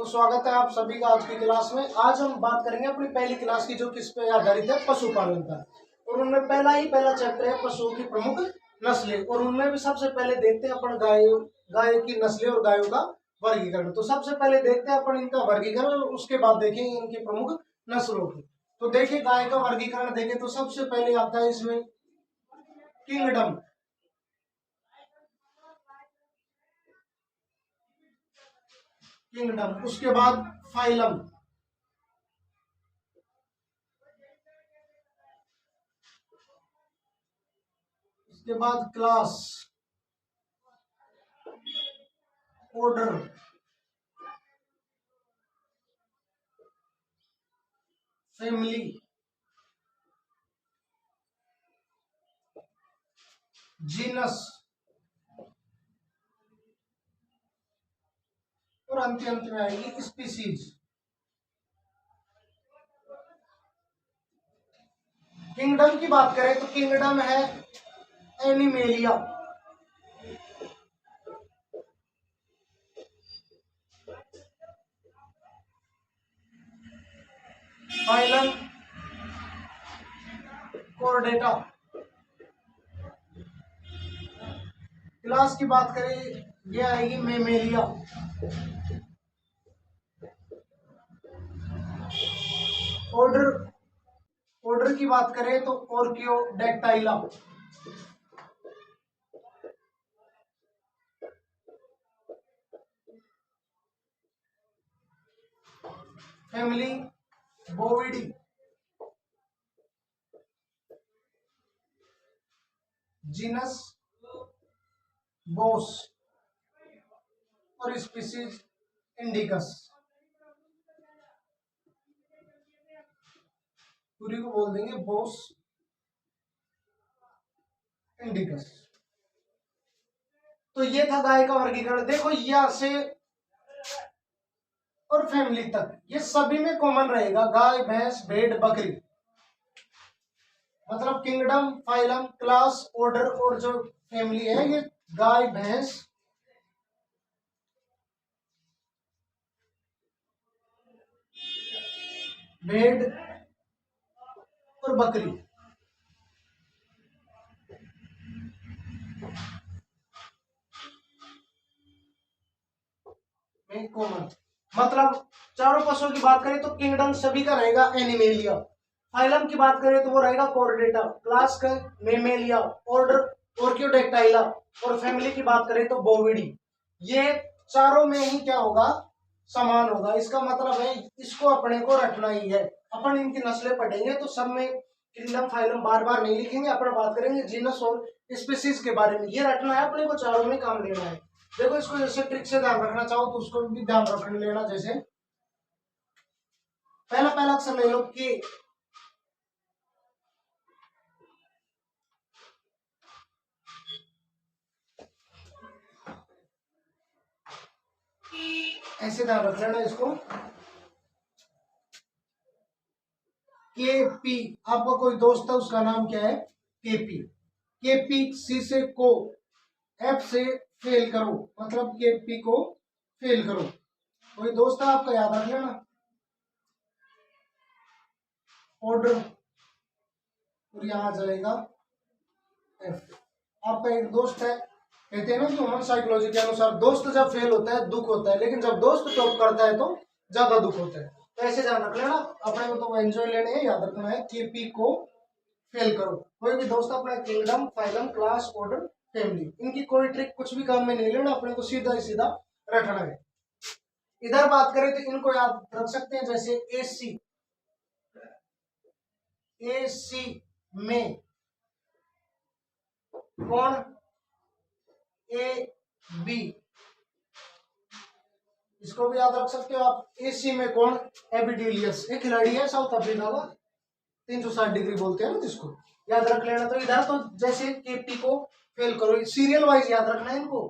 तो स्वागत है आप सभी का आज की क्लास में। आज हम बात करेंगे अपनी पहली क्लास की, जो किस पे आधारित है, पशुपालन पर। और उनमें पहला चैप्टर है पशुओं की प्रमुख नस्लें। और उनमें भी सबसे पहले देखते हैं अपन गायों की नस्लें और गायों का वर्गीकरण। तो सबसे पहले देखते हैं अपन इनका वर्गीकरण और उसके बाद देखेंगे इनकी प्रमुख नस्लों की। तो देखिए गाय का वर्गीकरण देखें तो सबसे पहले आता है इसमें किंगडम। उसके बाद फाइलम, उसके बाद क्लास, ऑर्डर, फैमिली, जीनस और अंत में आएगी स्पीसीज। किंगडम की बात करें तो किंगडम है एनिमेलिया, फाइलम कोर्डेटा। क्लास की बात करें ये आएगी मेमेलिया। ऑर्डर की बात करें तो ऑर्कियोडेक्टाइला। फैमिली बोविडी। जीनस बोस और स्पीसीज इंडिकस। पूरी को बोल देंगे बोस इंडिकस। तो ये था गाय का वर्गीकरण। देखो यहाँ से और फैमिली तक ये सभी में कॉमन रहेगा, गाय भैंस भेड़ बकरी। मतलब किंगडम, फाइलम, क्लास, ऑर्डर और जो फैमिली है ये गाय भैंस भेड़ और बकरी में कॉमन। मतलब चारों पशुओं की बात करें तो किंगडम सभी का रहेगा एनिमेलिया। फाइलम की बात करें तो वो रहेगा कोर्डेटा, क्लास का मेमेलिया, ऑर्डर ऑर्कियोडेक्टाइला और फैमिली की बात करें तो बोविडी। ये चारों में ही क्या होगा, समान होगा। इसका मतलब है इसको अपने को रटना ही है। अपन इनकी नस्लें पढ़ेंगे तो सब में किंगडम फाइलम बार बार नहीं लिखेंगे, अपन बात करेंगे जीनस और स्पीसीज के बारे में। ये रटना है अपने को, चारों में काम लेना है। देखो इसको जैसे ट्रिक से ध्यान रखना चाहो तो उसको भी ध्यान रख लेना। जैसे पहला अक्षर ले लो के, ऐसे ध्यान रख लेना इसको। केपी, आपका कोई दोस्त है उसका नाम क्या है, केपी। केपी, सी से को, एफ से फेल करो, मतलब केपी को फेल करो। कोई दोस्त है आपका, याद रख लेना। ऑर्डर और यहां जाएगा एफ। आपका एक दोस्त है, कहते हैं ना कि ह्यूमन साइकोलॉजी के अनुसार दोस्त जब फेल होता है दुख होता है, लेकिन जब दोस्त टॉप करता है तो ज्यादा दुख होता है। तो ऐसे ध्यान रख लेना, अपने को तो एंजॉय लेने हैं, याद रखना है केपी को फेल करो। कोई भी दोस्त अपना kingdom, phylum, class, order, family, इनकी कोई ट्रिक कुछ भी काम में नहीं लेना, अपने को सीधा ही सीधा रटना है। इधर बात करें तो इनको याद रख सकते हैं, जैसे एसी, एसी में कौन, ए बी, इसको भी याद रख सकते हो आप। एसी में कौन, एबिडिलियस, एक खिलाड़ी है साउथ अफ्रीका का, 360 डिग्री बोलते हैं ना जिसको, याद रख लेना। तो इधर तो जैसे केपी को फेल करो, सीरियल वाइज याद रखना है इनको।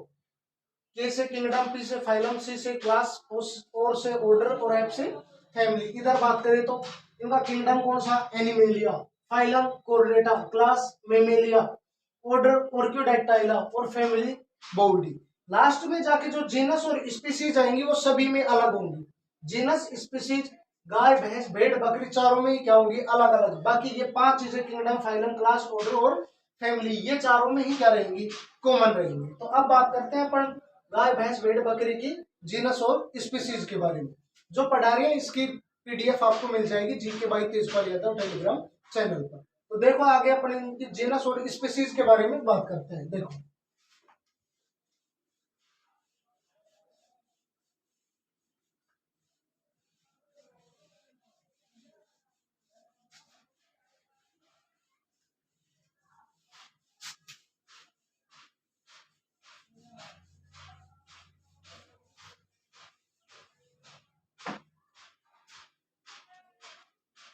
के से किंगडम, पी से फाइलम, सी से क्लास, और से ऑर्डर और एफ से फैमिली। इधर बात करें तो इनका किंगडम कौन सा, Animalia, phylum Chordata, class Mammalia, order Artiodactyla और फैमिली बोविडी। लास्ट में जाके जो जीनस और स्पीसीज आएंगी वो सभी में अलग होंगी। जीनस, स्पीसीज, गाय, भैंस, भेड़, बकरी, चारों में ही क्या होंगी, अलग अलग। बाकी ये 5 चीजें किंगडम, फाइलम, क्लास, ऑर्डर और फैमिली, ये चारों में ही क्या रहेंगी, कॉमन रहेंगी। तो अब बात करते हैं अपन गाय, भैंस, भेड़, बकरी की जीनस और स्पीसीज के बारे में। जो पढ़ा रहे हैं इसकी पीडीएफ आपको मिल जाएगी GK by Tejpal Yadav Telegram channel पर। तो देखो आगे अपन इनकी जीनस और स्पीसीज के बारे में बात करते हैं। देखो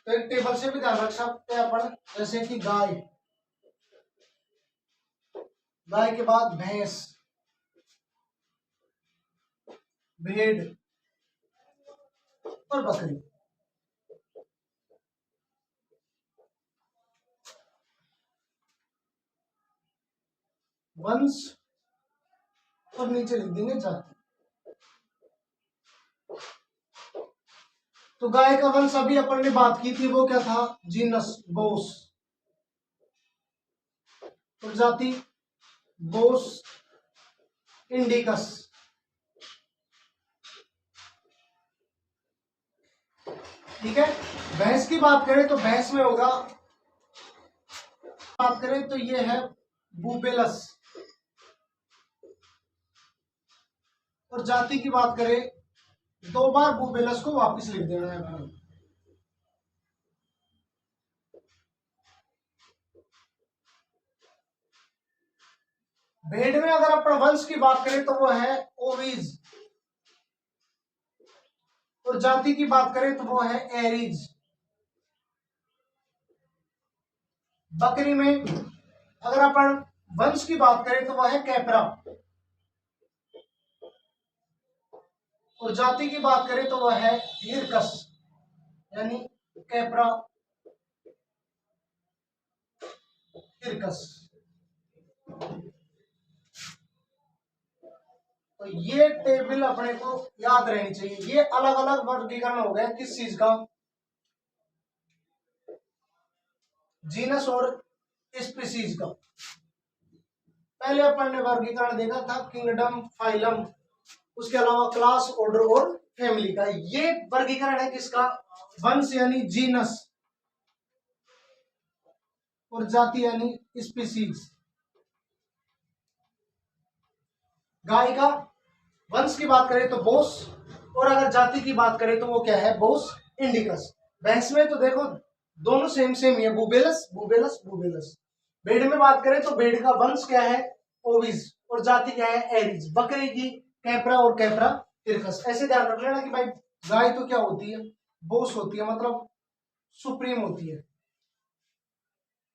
तो एक टेबल से भी ध्यान रख सकते हैं अपन, जैसे कि गाय, गाय के बाद भैंस, भेड़ और बकरी। वंश और नीचे लिख देंगे जाति। तो गाय का वंश अभी अपन ने बात की थी, वो क्या था, जीनस बोस। प्रजाति बोस इंडिकस। ठीक है। भैंस की बात करें तो भैंस में होगा, बात करें तो ये है बुबेलस। और जाति की बात करें, 2 बार बुबेलस को वापस लिख देना है भाई। भेड़ में अगर अपन वंश की बात करें तो वो है ओवीज। और जाति की बात करें तो वो है एरीज। बकरी में अगर अपन वंश की बात करें तो वह है कैपरा। और जाति की बात करें तो वह है हिरकस, यानी कैपरा हिरकस। तो ये टेबल अपने को याद रहनी चाहिए। ये अलग अलग वर्गीकरण हो गया किस चीज का, जीनस और स्पीसीज का। पहले अपन ने वर्गीकरण देखा था किंगडम, फाइलम, उसके अलावा क्लास, ऑर्डर और फैमिली का। ये वर्गीकरण है किसका, वंश यानी जीनस और जाति यानी स्पीसीज। गाय का वंश की बात करें तो बोस, और अगर जाति की बात करें तो वो क्या है, बोस इंडिकस। भैंस में तो देखो दोनों सेम सेम ही है, बुबेलस बुबेलस बुबेलस। भेड़ में बात करें तो भेड़ का वंश क्या है, ओविस, और जाति क्या है, एरिज। बकरी की कैपरा और कैपरा हिरकस। ऐसे ध्यान रख लेना कि भाई गाय तो क्या होती है, बोस होती है, मतलब सुप्रीम होती है।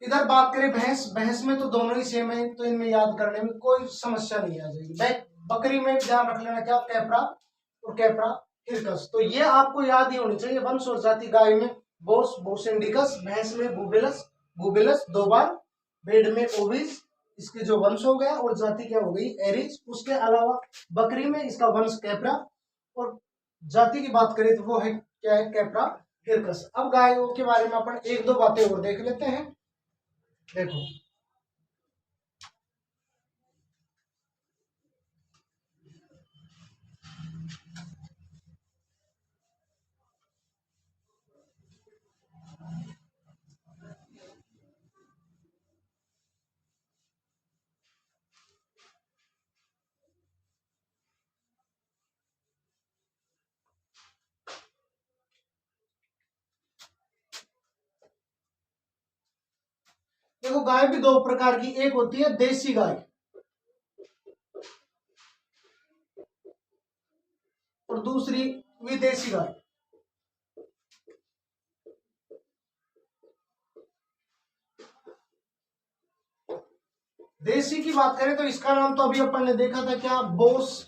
इधर बात करें भैंस, भैंस में तो दोनों ही सेम है, तो इनमें याद करने में कोई समस्या नहीं आ जाएगी। बकरी में ध्यान रख लेना क्या, कैपरा और कैपरा हिरकस। तो ये आपको याद ही होनी चाहिए, वंश और जाति। गाय में बोस बोस इंडिकस, भैंस में बुबेलस बुबेलस 2 बार, भेड़ में ओविस, इसके जो वंश हो गया, और जाति क्या हो गई, एरिज। उसके अलावा बकरी में इसका वंश कैपरा, और जाति की बात करें तो वो है क्या है, कैपरा हिरकस। अब गायों के बारे में अपन 1-2 बातें और देख लेते हैं। देखो देखो गाय भी 2 प्रकार की, एक होती है देसी गाय और दूसरी विदेशी गाय। देसी की बात करें तो इसका नाम तो अभी अपन ने देखा था क्या, बोस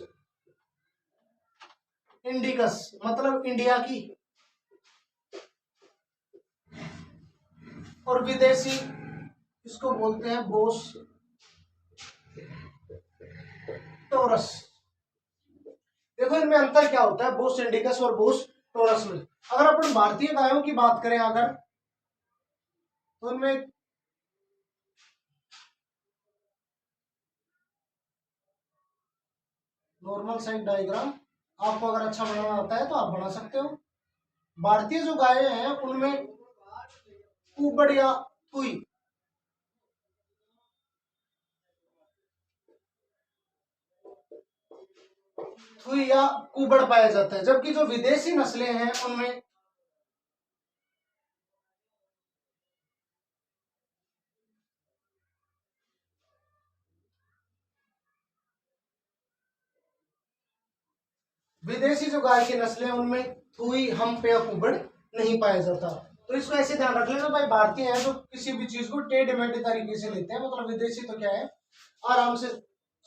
इंडिकस, मतलब इंडिया की। और विदेशी इसको बोलते हैं बोस टोरस। देखो इनमें अंतर क्या होता है, बोस इंडिकस और बोस टोरस मिल्क। अगर अपन भारतीय गायों की बात करें अगर, तो उनमें नॉर्मल साइज डायग्राम आपको अगर अच्छा बनाना आता है तो आप बना सकते हो। भारतीय जो गायें हैं उनमें कुबड़ या तुई थुई या कुबड़ पाया जाता है, जबकि जो विदेशी नस्लें हैं उनमें विदेशी जो गाय की नस्लें हैं उनमें थुई, हम्प या कुबड़ नहीं पाया जाता। तो इसको ऐसे ध्यान रख लेना भाई, भारतीय है तो किसी भी चीज को टेढ़ी मेढ़ी तरीके से लेते हैं, मतलब विदेशी तो क्या है आराम से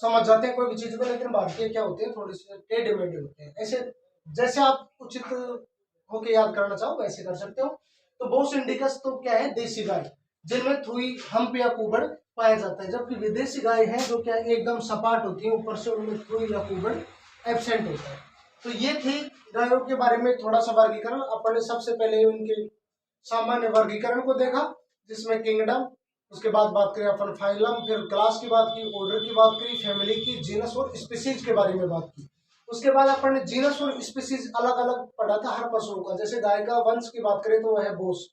समझ जाते हैं कोई भी चीज को, लेकिन भारतीय क्या होते हैं थोड़े से टेढ़े मेढ़े होते हैं। ऐसे जैसे आप उचित होके याद करना चाहो वैसे कर सकते हो। तो बोस इंडिकस तो क्या है देसी गाय, जिनमें थुई, हम्प या कुबड़ पाया जाता है, जबकि विदेशी गाय हैं जो क्या एकदम सपाट होती है, ऊपर से उनमें थुई या कुबड़ एब्सेंट होता है। तो ये थी गायों के बारे में थोड़ा सा वर्गीकरण। अपन ने सबसे पहले उनके सामान्य वर्गीकरण को देखा, जिसमें किंगडम, उसके बाद बात करें अपन फाइलम, फिर क्लास की बात की, ऑर्डर की बात करी, फैमिली की, जीनस और स्पीसीज के बारे में बात की। उसके बाद अपन ने जीनस और स्पीसीज अलग अलग पढ़ा था हर पशुओं का। जैसे गाय का वंश की बात करें तो वह है बोस,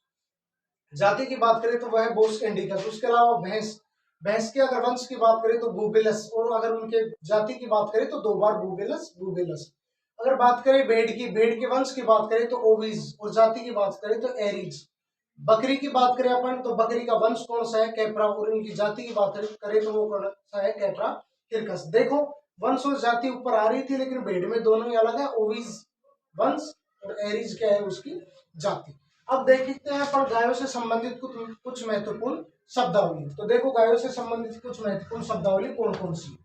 जाति की बात करें तो वह है बोस इंडिकस। उसके अलावा भैंस, भैंस के अगर वंश की बात करें तो बुबेलस, और अगर उनके जाति की बात करें तो दो बार बुबेलस बुबेलस। अगर बात करें भेड़ की, भेड़ के वंश की बात करें तो ओविज, और जाति की बात करें तो एरीज। बकरी की बात करें अपन तो बकरी का वंश कौन सा है कैप्रा, और इनकी जाति की बात करें तो वो कौन सा है कैप्रा हिरकस। देखो वंश और जाति ऊपर आ रही थी, लेकिन भेड़ में दोनों ही अलग है, ओविज वंश और एरीज क्या है उसकी जाति। अब देखते हैं पर गायों से संबंधित कुछ महत्वपूर्ण शब्दावली। तो देखो गायों से संबंधित कुछ महत्वपूर्ण शब्दावली कौन कौन सी।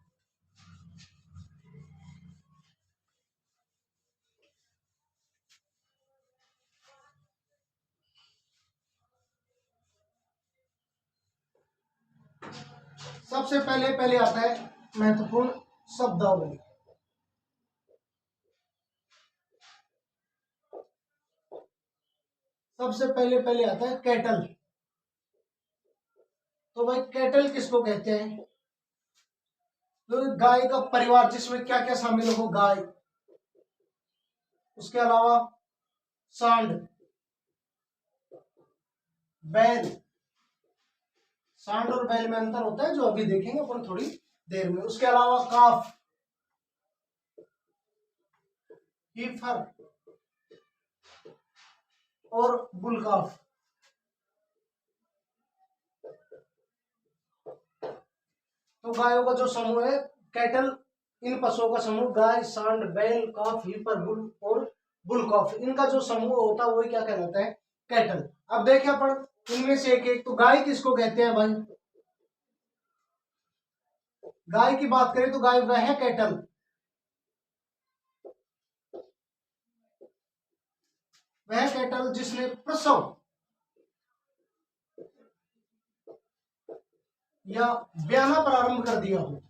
सबसे पहले पहले आता है महत्वपूर्ण शब्दावली। सबसे पहले पहले आता है कैटल। तो भाई कैटल किसको कहते हैं, तो गाय का परिवार जिसमें क्या क्या शामिल हो, गाय, उसके अलावा सांड, बैल, सांड और बैल में अंतर होता है जो अभी देखेंगे अपन थोड़ी देर में। उसके अलावा काफ, हीफर और बुलकाफ। तो गायों का जो समूह है कैटल, इन पशुओं का समूह गाय, सांड, बैल, काफ, हीपर, बुल और बुलकाफ, इनका जो समूह होता है वही क्या कहलाता है कैटल। अब देखिए अपन इनमें से एक तो गाय किसको कहते हैं भाई, गाय की बात करें तो गाय वह है कैटल, वह कैटल जिसने प्रसव या ब्याना प्रारंभ कर दिया हो।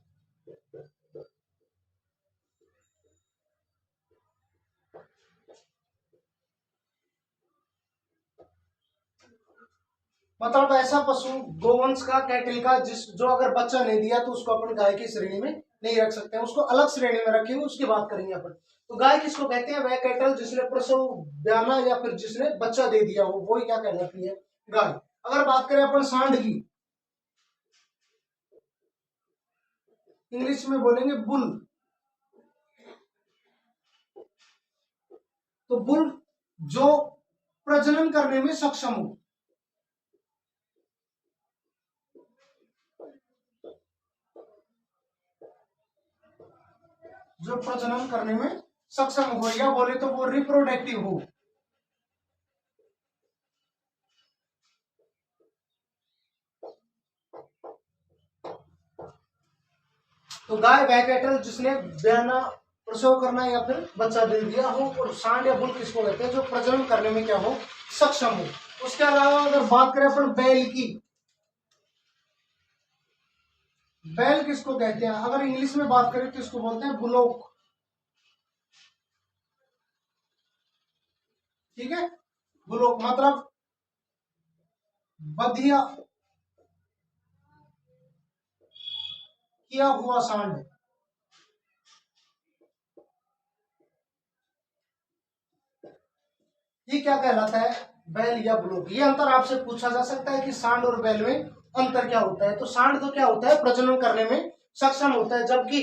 मतलब ऐसा पशु गोवंश का, कैटल का, जिस जो अगर बच्चा नहीं दिया तो उसको अपन गाय की श्रेणी में नहीं रख सकते हैं, उसको अलग श्रेणी में रखेंगे, उसकी बात करेंगे अपन। तो गाय किसको कहते हैं, वह कैटल जिसने प्रसव, ब्याना या फिर जिसने बच्चा दे दिया हो, वही क्या कहलाती है गाय। अगर बात करें अपन सांड की, इंग्लिश में बोलेंगे बुल। तो बुल जो प्रजनन करने में सक्षम हो, जो प्रजनन करने में सक्षम हो, या बोले तो वो रिप्रोडक्टिव हो। तो गाय वह कैटल जिसने ब्याना, प्रसव करना या फिर बच्चा दे दिया हो। और सांड या बुल किसको कहते हैं, जो प्रजनन करने में क्या हो सक्षम हो। उसके अलावा अगर बात करें अपन बैल की, बैल किसको कहते हैं, अगर इंग्लिश में बात करें तो इसको बोलते हैं बुलोक। ठीक है। ब्लॉक मतलब बधिया किया हुआ सांड, ये क्या कहलाता है? बैल या ब्लॉक। ये अंतर आपसे पूछा जा सकता है कि सांड और बैल में अंतर क्या होता है। तो सांड तो क्या होता है, प्रजनन करने में सक्षम होता है, जबकि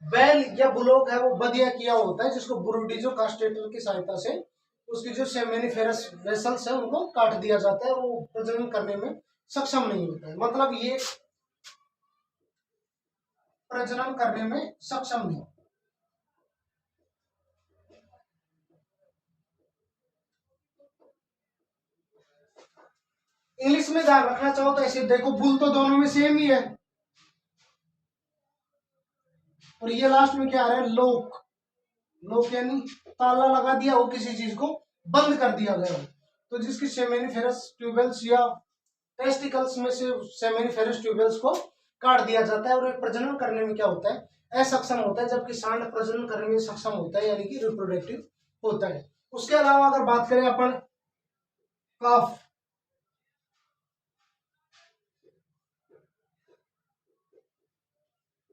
बैल या ब्लॉक है वो बधिया किया होता है, जिसको ब्रूडिजो कास्टेटर की सहायता से उसकी जो सेमेनिफेरस वेसल्स है उनको काट दिया जाता है, वो प्रजनन करने में सक्षम नहीं होता है। मतलब ये प्रजनन करने में सक्षम नहीं। इंग्लिश में ध्यान रखना चाहो तो ऐसे देखो, बुल तो दोनों में सेम ही है, और ये लास्ट में क्या आ रहा है, लोक। लोक यानी ताला लगा दिया हो, किसी चीज को बंद कर दिया गया हो। तो जिसकी सेमेनिफेरस ट्यूबेल्स या टेस्टिकल्स में से सेमेनिफेरस ट्यूबेल्स को काट दिया जाता है, और एक प्रजनन करने में क्या होता है, असक्षम होता है, जबकि सांड प्रजनन करने में सक्षम होता है, यानी कि रिप्रोडक्टिव होता है। उसके अलावा अगर बात करें अपन काफ,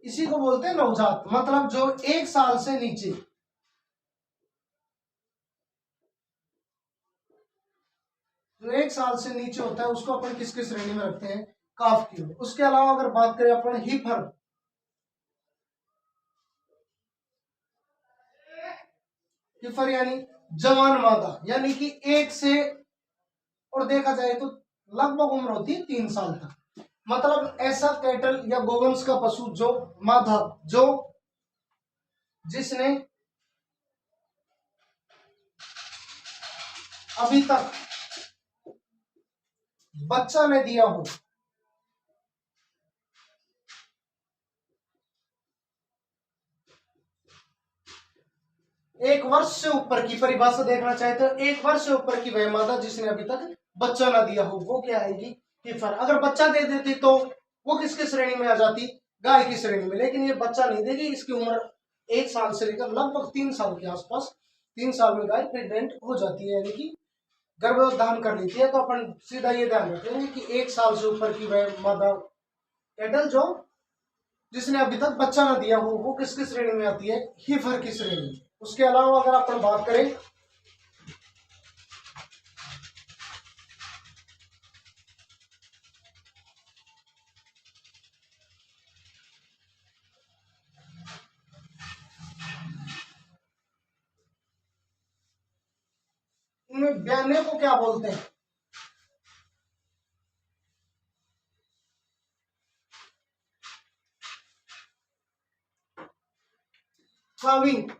इसी को बोलते हैं नवजात, मतलब जो 1 साल से नीचे, जो 1 साल से नीचे होता है उसको अपन किसकी श्रेणी में रखते हैं, काफ की। उसके अलावा अगर बात करें अपन हीफर, हीफर यानी जवान मादा, यानी कि 1 से, और देखा जाए तो लगभग उम्र होती है 3 साल तक। मतलब ऐसा कैटल या गोवंश का पशु जो मादा, जो जिसने अभी तक बच्चा ने दिया हो, 1 वर्ष से ऊपर की परिभाषा देखना चाहे तो 1 वर्ष से ऊपर की वह मादा जिसने अभी तक बच्चा ना दिया हो, वो क्या आएगी, हीफर। अगर बच्चा दे देती तो वो किसकी श्रेणी में आ जाती, गाय की श्रेणी में। लेकिन ये बच्चा नहीं देगी, इसकी उम्र 1 साल से लेकर लगभग 3 साल के आसपास, 3 साल में गाय प्रेग्नेंट हो जाती है, यानी कि गर्भधान कर लेती है। तो अपन सीधा ये ध्यान रखेंगे कि 1 साल से ऊपर की वह मादा कैटल जो जिसने अभी तक बच्चा ना दिया हो, वो किसकी श्रेणी में आती है, हीफर की श्रेणी में। उसके अलावा अगर अपन बात करें इनमें बयाने को क्या बोलते हैं, काविंग।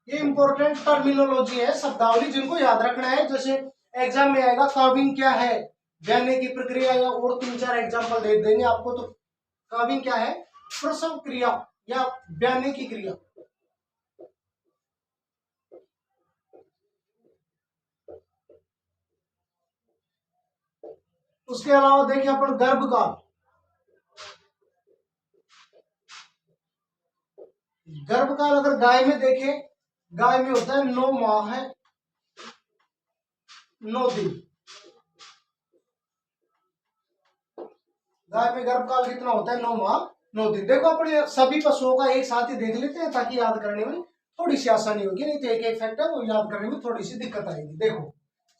ये इंपॉर्टेंट टर्मिनोलॉजी है, शब्दावली जिनको याद रखना है। जैसे एग्जाम में आएगा काविंग क्या है, बयाने की प्रक्रिया, या और 3-4 एग्जाम्पल दे देंगे आपको। तो काविंग क्या है, प्रसव क्रिया या बयाने की क्रिया। उसके अलावा देखिए अपन गर्भकाल, गर्भकाल अगर गाय में देखें, गाय में होता है 9 माह है 9 दिन। गाय में गर्भकाल कितना होता है, 9 माह 9 दिन। देखो अपने सभी पशुओं का एक साथ ही देख लेते हैं ताकि याद करने में थोड़ी सी आसानी होगी, नहीं तो एक एक फैक्टर वो याद करने में थोड़ी सी दिक्कत आएगी। देखो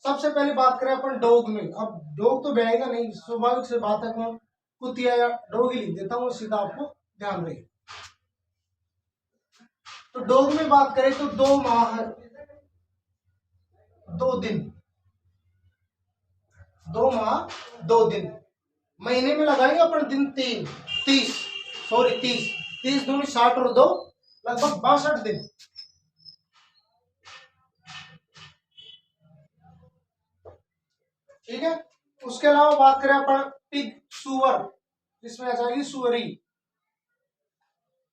सबसे पहले बात करें अपन डॉग में। अब डॉग तो बहेगा नहीं, स्वाभाविक से बात है, कौन कुतिया या डॉग ही लिख देता हूँ, सीधा आपको ध्यान रहे। तो डॉग में बात करें तो 2 माह 2 दिन, 2 माह 2 दिन। महीने में लगाएंगे अपन दिन 30, सॉरी 30 दूनी 60 और 2 लगभग 62 दिन। ठीक है। उसके अलावा बात करें अपन पिग, सुअर, जिसमें आ जाएगी सुअरी।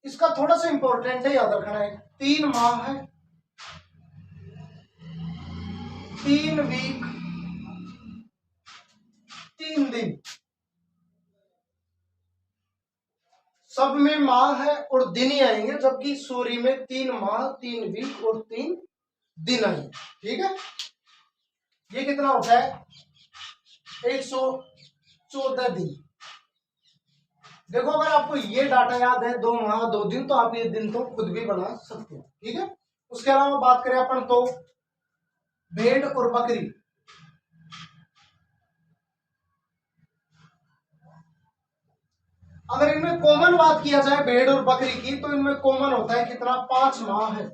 इसका थोड़ा सा इंपॉर्टेंट है, याद रखना है। 3 माह है 3 वीक 3 दिन सब में माह है और दिन ही आएंगे, जबकि सूर्य में 3 माह 3 वीक और 3 दिन आएंगे। ठीक है, ये कितना होता है 114 दिन। देखो अगर आपको ये डाटा याद है 2 माह 2 दिन, तो आप ये दिन तो खुद भी बना सकते हो। ठीक है, उसके अलावा बात करें अपन तो भेड़ और बकरी। अगर इनमें कॉमन बात किया जाए भेड़ और बकरी की, तो इनमें कॉमन होता है कितना 5 माह है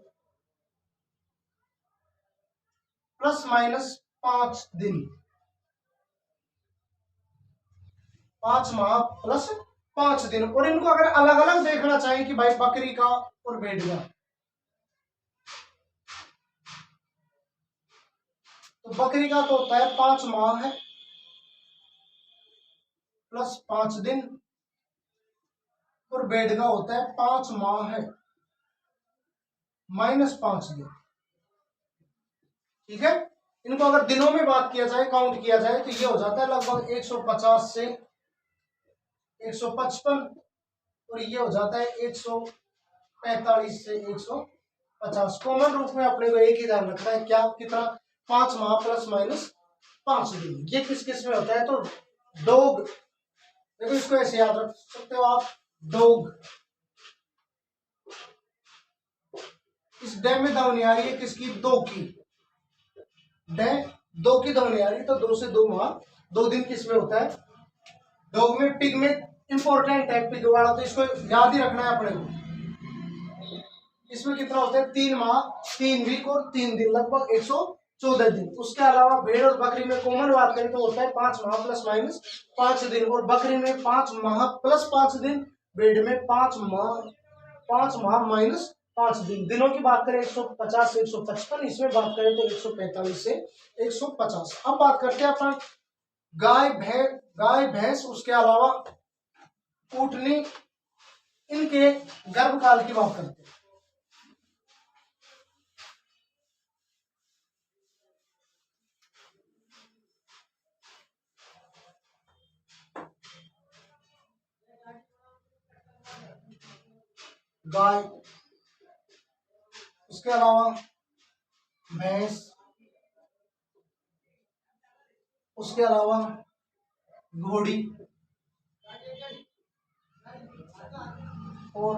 प्लस माइनस 5 दिन। 5 माह प्लस 5 दिन। और इनको अगर अलग अलग देखना चाहिए कि भाई बकरी का और भेड़ का, तो बकरी का तो होता है 5 माह है प्लस 5 दिन, और भेड़ का होता है 5 माह है माइनस 5 दिन। ठीक है, इनको अगर दिनों में बात किया जाए, काउंट किया जाए, तो ये हो जाता है लगभग 150 से 155, और ये हो जाता है 145 से 150। कॉमन रूप में अपने को एक ही ध्यान रखना है, क्या कितना 5 माह प्लस माइनस 5 दिन। ये किस किस में होता है, तो डॉग, देखो इसको ऐसे याद रख सकते हो आप, डॉग। इस डे में ध्वनि आ रही है किसकी, 2 की, डे 2 की ध्वनि आ रही है, तो 2 से 2 माह 2 दिन किस में होता है, डॉग में। पिग में इंपॉर्टेंट है पिग वाला, तो इसको याद ही रखना है अपने को। इसमें कितना होता है 3 माह 3 वीक और 3 दिन, लगभग 114 दिन। उसके अलावा भेड़ और बकरी में कॉमन बात करें तो होता है 5 माह प्लस माइनस 5 दिन, और बकरी में 5 माह प्लस 5 दिन, भेड़ में 5 माह माइनस 5 दिन। दिनों की बात करें 150 से 155, इसमें बात करें तो 145 से 150। अब बात करते हैं अपन गाय भैंस, उसके अलावा ऊँटनी, इनके गर्भकाल की बात करते हैं। गाय, उसके अलावा भैंस, उसके अलावा घोड़ी और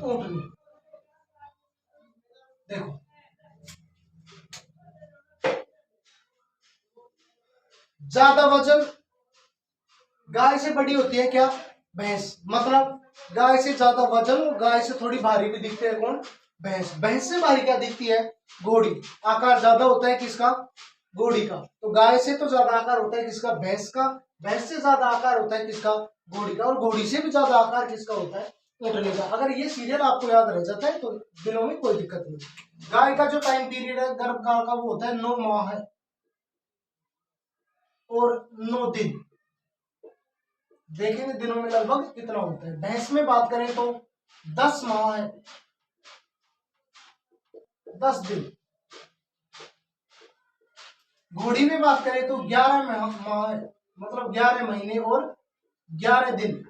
ऊँटनी। देखो ज्यादा वजन गाय से बड़ी होती है क्या, भैंस। मतलब गाय से ज्यादा वजन और गाय से थोड़ी भारी भी दिखते हैं कौन, भैंस। भैंस से भारी क्या दिखती है, घोड़ी। आकार ज्यादा होता है किसका, घोड़ी का। तो गाय से तो ज्यादा आकार होता है किसका, भैंस का। भैंस से ज्यादा आकार होता है किसका, घोड़ी का। और घोड़ी से भी ज्यादा आकार किसका होता है, ऊँटनी का। अगर ये सीरियल आपको याद रह जाता है तो दिनों में कोई दिक्कत नहीं। गाय का जो टाइम पीरियड है गर्भकाल का, वो होता है 9 माह है और 9 दिन। देखेंगे दिनों में लगभग कितना होता है। भैंस में बात करें तो 10 माह है 10 दिन। घोड़ी में बात करें तो 11 माह है, मतलब 11 महीने और 11 दिन।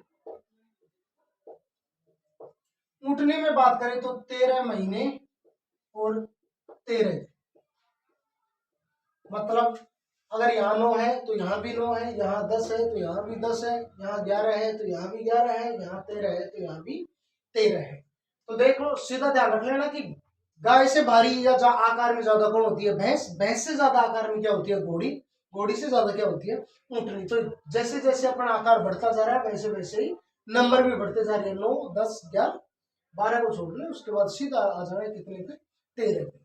ऊँटनी में बात करें तो 13 महीने और 13 दिन। मतलब अगर यहाँ 9 है तो यहाँ भी 9 है, यहाँ 10 है तो यहाँ भी 10 है, यहाँ 11 है तो यहाँ भी 11 है, यहाँ 13 है तो यहाँ भी 13 है। तो देखो सीधा ध्यान रख लेना कि गाय से भारी या आकार में ज्यादा कौन होती है, भैंस। भैंस से ज्यादा आकार में क्या होती है, घोड़ी। घोड़ी से ज्यादा क्या होती है, ऊँटनी। तो जैसे जैसे अपना आकार बढ़ता जा रहा है, वैसे वैसे ही नंबर भी बढ़ते जा रहे हैं। 9 10 11 12 को छोड़ लें, उसके बाद सीधा आ जाना है कितने पे, 13 पे।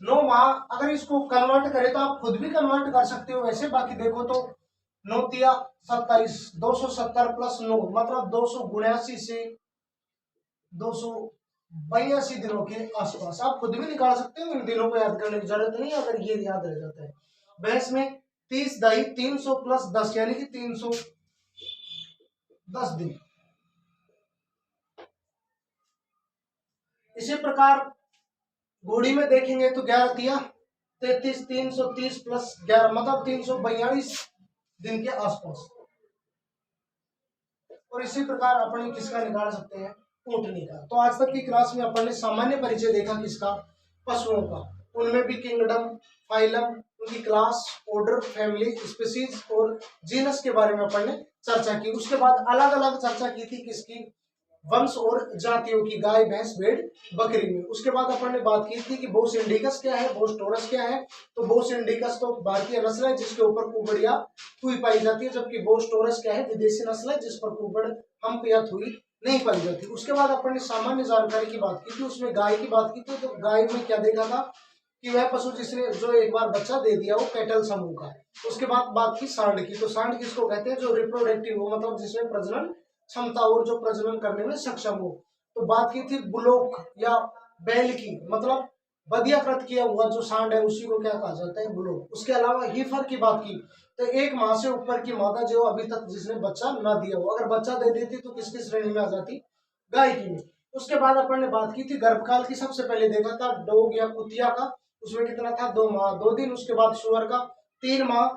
9 माह। अगर इसको कन्वर्ट करें तो आप खुद भी कन्वर्ट कर सकते हो वैसे। बाकी देखो तो 9 तिया 27, 270 प्लस 9 मतलब 279 से 282 दिनों के आसपास। आप खुद भी निकाल सकते हो, इन दिनों को याद करने की जरूरत नहीं है अगर ये याद रह जाता है। भैंस में 30 दाई 300 प्लस 10 यानी कि 310 दिन। इसी प्रकार घोड़ी में देखेंगे तो 11 तिया 33, 330 प्लस 11 मतलब 342 दिन के आसपास। और इसी प्रकार अपन किसका निकाल सकते हैं, ऊँटनी का। तो आज तक की क्लास में अपन ने सामान्य परिचय देखा किसका, पशुओं का, उनमें भी किंगडम, फाइलम, उनकी क्लास, ऑर्डर, फैमिली, स्पीसीज और जीनस के बारे में अपन ने चर्चा की। उसके बाद अलग अलग चर्चा की थी किसकी, वंश और जातियों की, गाय, भैंस, भेड़, बकरी में। उसके बाद अपन ने बात की थी कि बोस इंडिकस क्या है, बोस टोरस क्या है। तो बोस इंडिकस तो भारतीय नस्ल है जिसके ऊपर कुबड़ या थुई पाई जाती है, जबकि बोस टोरस क्या है, विदेशी नस्ल है जिस पर कुबड़, हम्प या थुई नहीं पाई जाती। उसके बाद अपन ने सामान्य जानकारी की बात की थी, उसमें गाय की बात की थी। तो गाय में क्या देखा था कि वह पशु जिसने जो एक बार बच्चा दे दिया वो कैटल समूह का है। उसके बाद बात की सांड की। तो सांड किसको कहते हैं, जो रिप्रोडक्टिव हो, मतलब जिसमें प्रजनन क्षमता और जो प्रजनन करने में सक्षम हो। तो बात की थी बुलोक या बैल की, मतलब बधियाकृत किया हुआ जो सांड है उसी को क्या कहा जाता है, बुलोक। उसके अलावा हीफर की बात की, तो एक माह से ऊपर की मादा जो अभी तक जिसने बच्चा ना दिया हो, अगर बच्चा दे देती तो किसकी श्रेणी में आ जाती, गाय की में। उसके बाद अपन ने बात की थी गर्भकाल की, सबसे पहले देखा था डोग या कुतिया का, उसमें कितना था, 2 माह 2 दिन। उसके बाद शुअर का 3 माह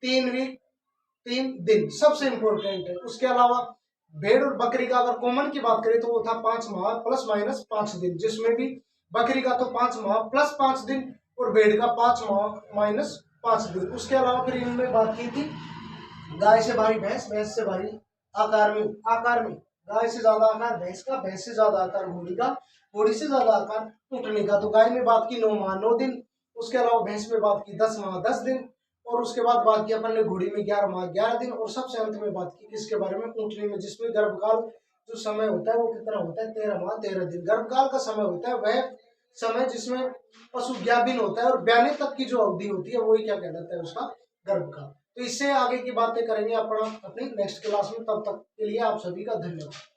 3 वीक 3 दिन, सबसे इंपॉर्टेंट है। उसके अलावा भेड़ और बकरी का अगर कॉमन की बात करें तो वो था 5 माह प्लस माइनस 5 दिन, जिसमें भी बकरी का तो 5 माह प्लस 5 दिन और भेड़ का 5 माह माइनस 5 दिन। उसके अलावा फिर इनमें बात की थी गाय से भारी भैंस, भैंस से भारी आकार में गाय से ज्यादा आकार भैंस का, भैंस से ज्यादा आकार घोड़ी का, घोड़ी से ज्यादा आकार ऊँटनी का। तो गाय में बात की 9 माह 9 दिन। उसके अलावा भैंस में बात की 10 माह 10 दिन। और उसके बाद बात की अपन ने घोड़ी में 11 माह 11 दिन। और सबसे अंत में बात की किसके बारे में, ऊँटनी में, जिसमें गर्भकाल जो समय होता है वो कितना होता है, 13 माह 13 दिन। गर्भकाल का समय होता है वह समय जिसमें पशु ज्ञाबिन होता है और ब्याने तक की जो अवधि होती है वही क्या कहलाता है, उसका गर्भकाल। तो इससे आगे की बातें करेंगे अपना अपनी नेक्स्ट क्लास में। तब तक के लिए आप सभी का धन्यवाद।